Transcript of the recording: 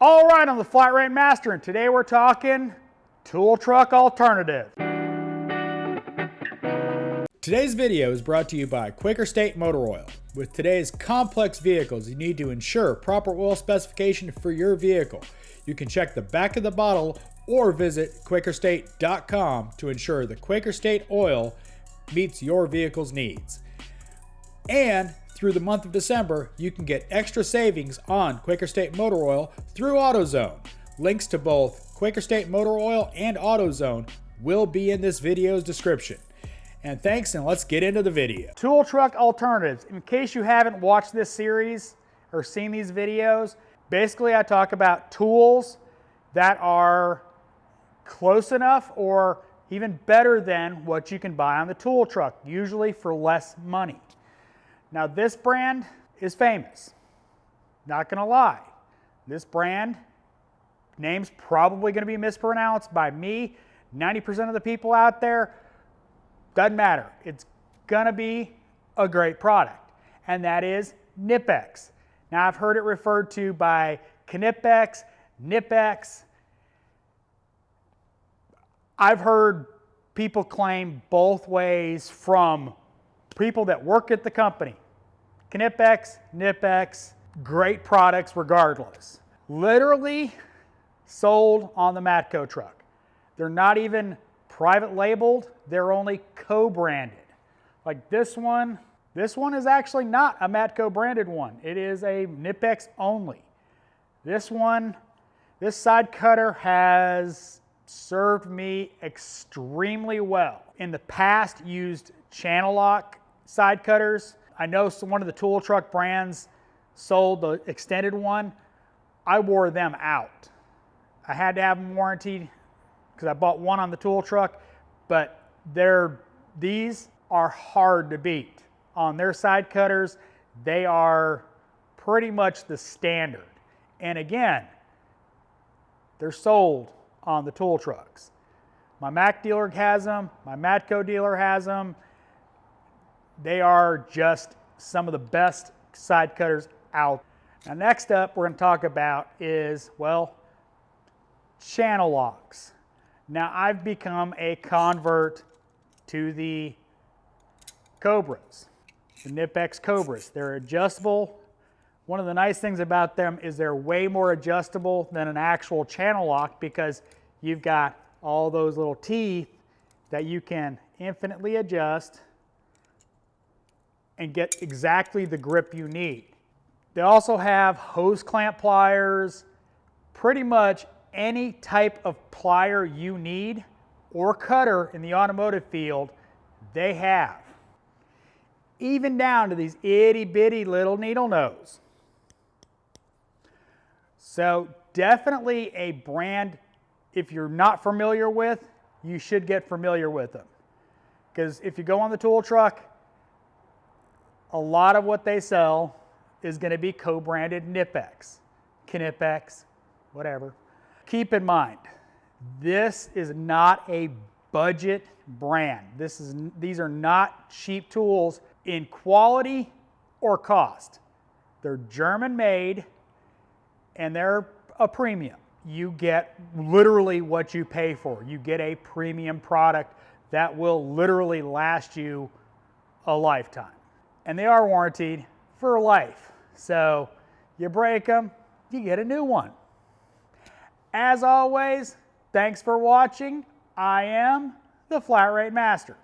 All right, I'm the Flat Rate Master, and today we're talking tool truck alternative. Today's video is brought to you by Quaker Motor Oil. With today's complex vehicles, you need to ensure proper oil specification for your vehicle. You can check the back of the bottle or visit quakerstate.com to ensure the Quaker State oil meets your vehicle's needs. And through the month of December, you can get extra savings on Quaker State Motor Oil through AutoZone. Links to both Quaker State Motor Oil and AutoZone will be in this video's description. And thanks, and let's get into the video. Tool truck alternatives. In case you haven't watched this series or seen these videos, basically I talk about tools that are close enough or even better than what you can buy on the tool truck, usually for less money. Now this brand is famous, not gonna lie. This brand name's probably gonna be mispronounced by me, 90% of the people out there. Doesn't matter, it's gonna be a great product, and that is Knipex. Now I've heard it referred to by Knipex, Knipex. I've heard people claim both ways from people that work at the company. Knipex, Knipex, great products regardless. Literally sold on the Matco truck. They're not even private labeled, they're only co-branded. Like this one is actually not a Matco branded one. It is a Knipex only. This side cutter has served me extremely well. In the past, used channel lock side cutters. I know one of the tool truck brands sold the extended one. I wore them out. I had to have them warranted because I bought one on the tool truck, but these are hard to beat. On their side cutters, they are pretty much the standard. And again, they're sold on the tool trucks. My Mac dealer has them, my Matco dealer has them. They are just some of the best side cutters out. Now next up we're going to talk about is, well, channel locks. Now I've become a convert to the Cobras, the Knipex Cobras. They're adjustable. One of the nice things about them is they're way more adjustable than an actual channel lock because you've got all those little teeth that you can infinitely adjust and get exactly the grip you need. They also have hose clamp pliers, pretty much any type of plier you need or cutter in the automotive field, they have. Even down to these itty bitty little needle nose. So definitely a brand, if you're not familiar with, you should get familiar with them. Because if you go on the tool truck, a lot of what they sell is going to be co-branded Knipex, Knipex, whatever. Keep in mind, this is not a budget brand. These are not cheap tools in quality or cost. They're German made and they're a premium. You get literally what you pay for. You get a premium product that will literally last you a lifetime. And they are warranted for life. So you break them, you get a new one. As always, thanks for watching. I am the Flat Rate Master.